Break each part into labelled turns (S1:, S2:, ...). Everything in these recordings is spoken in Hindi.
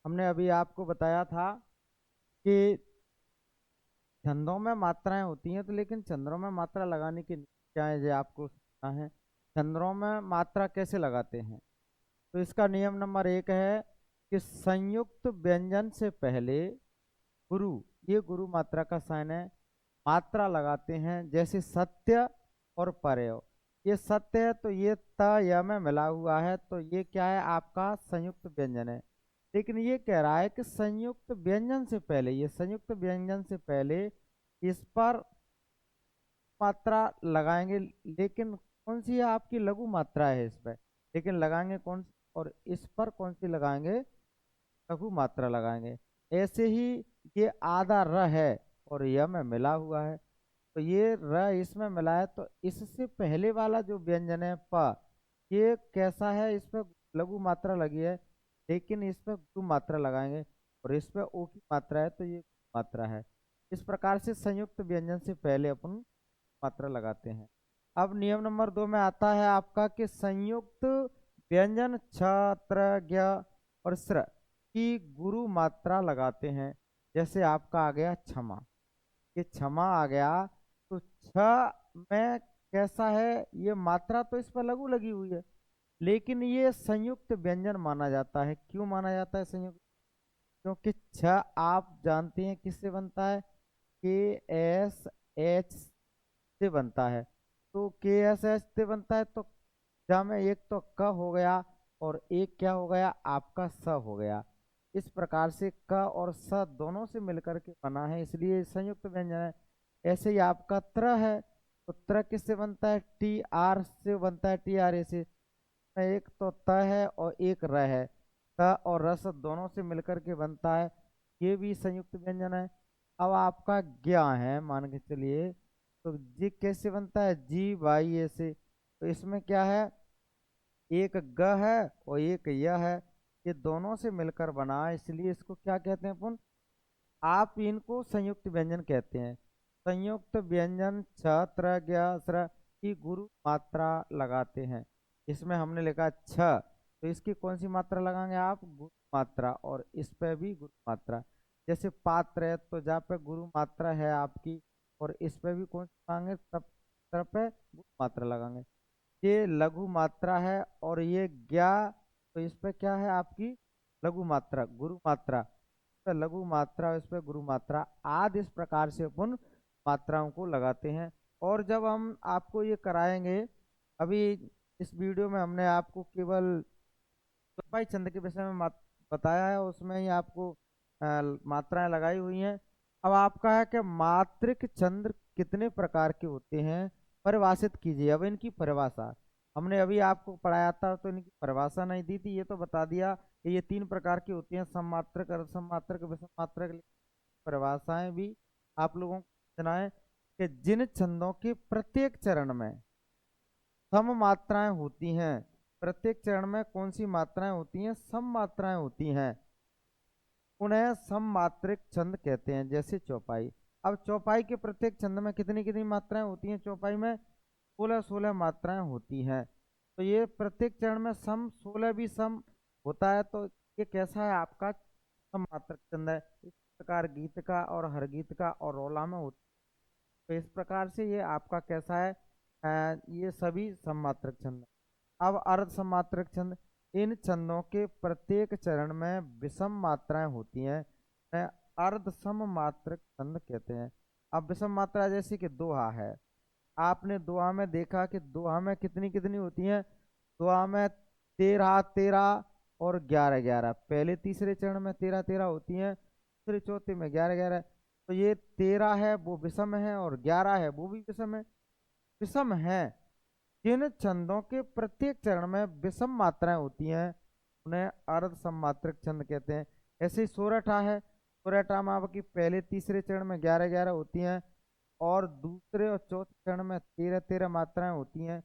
S1: हमने अभी आपको बताया था कि छंदों में मात्राएं होती हैं, तो लेकिन छंदों में मात्रा लगाने की क्या है जो आपको सुनना है। छंदों में मात्रा कैसे लगाते हैं, तो इसका नियम नंबर 1 है कि संयुक्त व्यंजन से पहले गुरु, ये गुरु मात्रा का साइन है, मात्रा लगाते हैं। जैसे सत्य और परय, ये सत्य है तो ये त य में मिला हुआ है, तो ये क्या है, आपका संयुक्त व्यंजन है। लेकिन ये कह रहा है कि संयुक्त व्यंजन से पहले, ये संयुक्त व्यंजन से पहले इस पर मात्रा लगाएंगे, लेकिन कौन सी है आपकी लघु मात्रा है इस पर, लेकिन लगाएंगे कौन सी, और इस पर कौन सी लगाएंगे, लघु मात्रा लगाएंगे। ऐसे ही ये आधा र है और य में मिला हुआ है, तो ये र इसमें मिला है, तो इससे पहले वाला जो व्यंजन है प, ये कैसा है, इस पर लघु मात्रा लगी है, लेकिन इस पर गुरु मात्रा लगाएंगे, और इस पर ओ की मात्रा है, तो ये मात्रा है। इस प्रकार से संयुक्त व्यंजन से पहले अपन मात्रा लगाते हैं। अब नियम नंबर 2 में आता है आपका कि संयुक्त व्यंजन छ, त्र, ज्ञ और स्र की गुरु मात्रा लगाते हैं। जैसे आपका आ गया क्षमा, ये क्षमा आ गया, तो छ में कैसा है, ये मात्रा तो इस पर लघु लगी हुई है, लेकिन ये संयुक्त व्यंजन माना जाता है। क्यों माना जाता है संयुक्त, क्योंकि छ आप जानते हैं किससे बनता है, के एस एच से बनता है। तो के एस एच से बनता है, तो जा में एक तो क हो गया और एक क्या हो गया, आपका स हो गया। इस प्रकार से क और स दोनों से मिलकर के बना है, इसलिए संयुक्त व्यंजन है। ऐसे ही आपका त्र है, तो त्र किससे बनता है, टी आर से बनता है, टी आर ए से। एक तो त है और एक र है, त और रस दोनों से मिलकर के बनता है, ये भी संयुक्त व्यंजन है। अब आपका ज्ञ है, मान के चलिए, तो जी कैसे बनता है, जी बाई ए से, तो इसमें क्या है, एक ग है और एक य है, ये दोनों से मिलकर बना है, इसलिए इसको क्या कहते हैं अपन, आप इनको संयुक्त व्यंजन कहते हैं। संयुक्त व्यंजन छ, त्र, ज्ञ, स्र की गुरु मात्रा लगाते हैं। इसमें हमने लिखा छ, तो इसकी कौन सी मात्रा लगाएंगे आप, गुरु मात्रा, और इस पे भी गुरु मात्रा। जैसे पात्र है, तो जहाँ पे गुरु मात्रा है आपकी, और इस पे भी कौन सी लगाएंगे, तब तब पे गुरु मात्रा लगाएंगे। ये लघु मात्रा है, और ये ज्ञा, तो इस पे क्या है आपकी लघु मात्रा, गुरु मात्रा, पे लघु मात्रा, इस पे गुरु मात्रा आदि, इस प्रकार से अपन मात्राओं को लगाते हैं। और जब हम आपको ये कराएंगे, अभी इस वीडियो में हमने आपको केवल चौपाई छंद के विषय में बताया है, उसमें ही आपको मात्राएं लगाई हुई हैं। अब आपका है कि मात्रिक छंद कितने प्रकार के होते हैं, परिभाषित कीजिए। अब इनकी परिभाषा हमने अभी आपको पढ़ाया था, तो इनकी परिभाषा नहीं दी थी, ये तो बता दिया कि ये 3 प्रकार की होती हैं, सममात्रक, अर्ध सममात्रक, विषम मात्रक। परिभाषाएं भी आप लोगों को सुनाए कि जिन छंदों के प्रत्येक चरण में सम मात्राएं होती हैं, प्रत्येक चरण में कौन सी मात्राएं होती हैं, सम मात्राएं होती हैं, उन्हें सममात्रिक छंद कहते हैं। जैसे चौपाई, अब चौपाई के प्रत्येक छंद में कितनी कितनी मात्राएं होती हैं, चौपाई में 16 मात्राएं होती हैं। तो ये प्रत्येक चरण में सम 16 भी सम होता है, तो ये कैसा है आपका सममात्रक छंद है। इस प्रकार गीत का और हर गीत का और रोला में होता है। तो इस प्रकार से ये आपका कैसा है, ये सभी सममात्रक छंद। अब अर्ध सममात्रक छंद, इन छंदों के प्रत्येक चरण में विषम मात्राएं होती हैं, इन्हें अर्ध सममात्रक छंद कहते हैं। अब विषम मात्रा जैसे कि दोहा है, आपने दोहा में देखा कि दोहा में कितनी कितनी होती हैं, दोहा में 13 13 और 11 11, पहले तीसरे चरण में 13 13 होती हैं, दूसरे चौथे में 11 11। तो ये 13 है वो विषम है, और 11 है वो भी विषम है। विषम है, जिन छंदों के प्रत्येक चरण में विषम मात्राएं होती हैं, उन्हें अर्ध सममात्रक छंद कहते हैं। ऐसे ही सोरठा है, सोरठा में आपकी पहले तीसरे चरण में 11 11 होती हैं, और दूसरे और चौथे चरण में 13 13 मात्राएं होती हैं।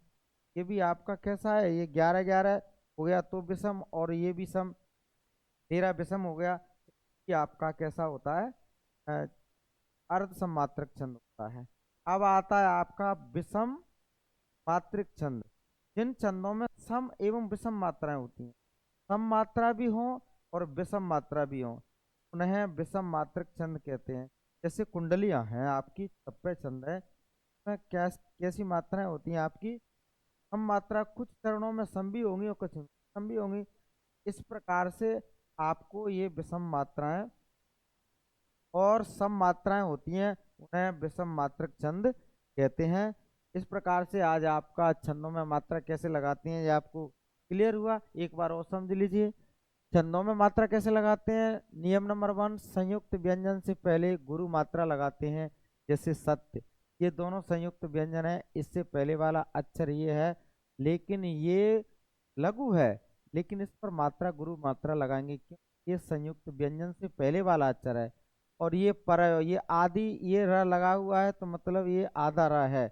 S1: ये भी आपका कैसा है, ये 11 11 हो गया तो विषम, और ये भी सम 13 विषम हो गया। ये आपका कैसा होता है, अ, अर्ध सममात्रक छंद होता है। अब आता है आपका विषम मात्रिक छंद, जिन छंदों में सम एवं विषम मात्राएं होती हैं, सम मात्रा भी हो और विषम मात्रा भी हो, उन्हें विषम मात्रक छंद कहते हैं। जैसे कुंडलियां हैं आपकी, छप्पे छंद है, उसमें क्या कैसी मात्राएं होती हैं आपकी, सम मात्रा, कुछ चरणों में सम भी होंगी और कुछ सम भी होंगी। इस प्रकार से आपको ये विषम मात्राएं और सम मात्राएं होती हैं, उन्हें विषम मात्रक छंद कहते हैं। इस प्रकार से आज आपका छंदों में मात्रा कैसे लगाते हैं ये आपको क्लियर हुआ। एक बार और समझ लीजिए, छंदों में मात्रा कैसे लगाते हैं। नियम नंबर 1, संयुक्त व्यंजन से पहले गुरु मात्रा लगाते हैं। जैसे सत्य, ये दोनों संयुक्त व्यंजन है, इससे पहले वाला अक्षर ये है, लेकिन ये लघु है, लेकिन इस पर मात्रा गुरु मात्रा लगाएंगे क्यों, ये संयुक्त व्यंजन से पहले वाला अक्षर है। और ये पर, ये आदि, ये र लगा हुआ है तो मतलब ये आधा र है,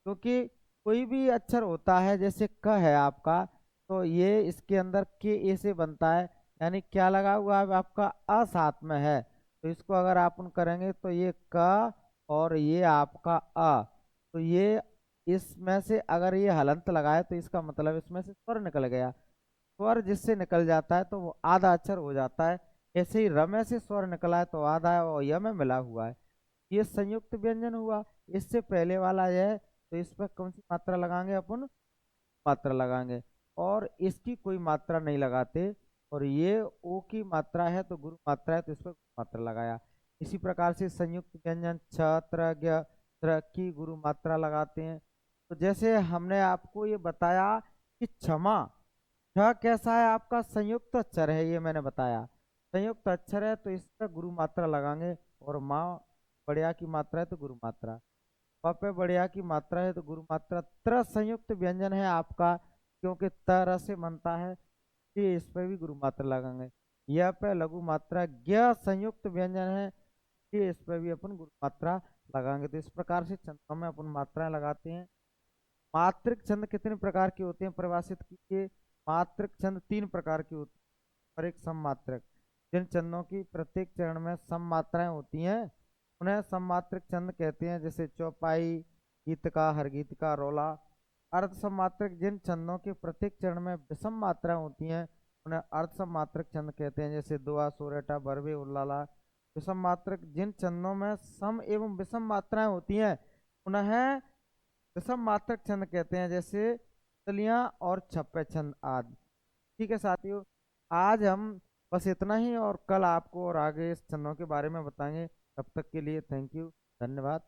S1: क्योंकि कोई भी अक्षर होता है जैसे क है आपका, तो ये इसके अंदर के ए से बनता है, यानी क्या लगा हुआ है आपका, अ साथ में है, तो इसको अगर आप करेंगे तो ये क और ये आपका अ, तो ये इसमें से अगर ये हलंत लगाए तो इसका मतलब इसमें से स्वर निकल गया। स्वर जिससे निकल जाता है तो वो आधा अक्षर हो जाता है। ऐसे ही र में से स्वर निकला है तो आधा है और य में मिला हुआ है, ये संयुक्त व्यंजन हुआ। इससे पहले वाला यह है, तो इस पर कौन सी मात्रा लगाएंगे अपन, मात्रा लगाएंगे, और इसकी कोई मात्रा नहीं लगाते। और ये ओ की मात्रा है तो गुरु मात्रा है, तो इस पर मात्रा लगाया। इसी प्रकार से संयुक्त व्यंजन छ, त्र, ज्ञ, त्र की गुरु मात्रा लगाते हैं। तो जैसे हमने आपको ये बताया कि क्षमा, छ कैसा है आपका, संयुक्त अक्षर है, ये मैंने बताया संयुक्त अक्षर है, तो इस पर गुरु मात्रा लगाएंगे। और माँ बढ़िया की मात्रा है तो गुरु मात्रा, प पे बढ़िया की मात्रा है तो गुरु मात्रा। त्र संयुक्त व्यंजन है आपका, क्योंकि तर से बनता है, ये इस पे भी गुरु मात्रा लगाएंगे। यह पे लघु मात्रा, ज्ञ संयुक्त व्यंजन है, ये इस पे भी अपन गुरु मात्रा लगाएंगे। तो इस प्रकार से छंदों में अपन मात्राएं लगाते हैं। मात्रिक छंद कितने प्रकार के होते हैं, परिभाषित कीजिए। मात्रिक छंद 3 प्रकार के होते हैं और एक सम मात्रक। जिन छंदों की प्रत्येक चरण में सम मात्राएं होती हैं उन्हें सम मात्रक छंद कहते हैं। जैसे चौपाई, गीत का, हर गीत का, रोला। अर्ध सम मात्रक, जिन छंदों के प्रत्येक चरण में विषम मात्राएं होती हैं उन्हें अर्ध सम मात्रक छंद कहते हैं। जैसे दुआ, सोरेटा, बरबे, उल्लाला। विषम मात्रक, जिन छंदों में सम एवं विषम मात्राएं होती हैं उन्हें विषम मात्रक छंद कहते हैं। जैसे तलियां और छप्पे छंद आदि। ठीक है साथियों, आज हम बस इतना ही, और कल आपको और आगे इस छंदों के बारे में बताएंगे। तब तक के लिए थैंक यू, धन्यवाद।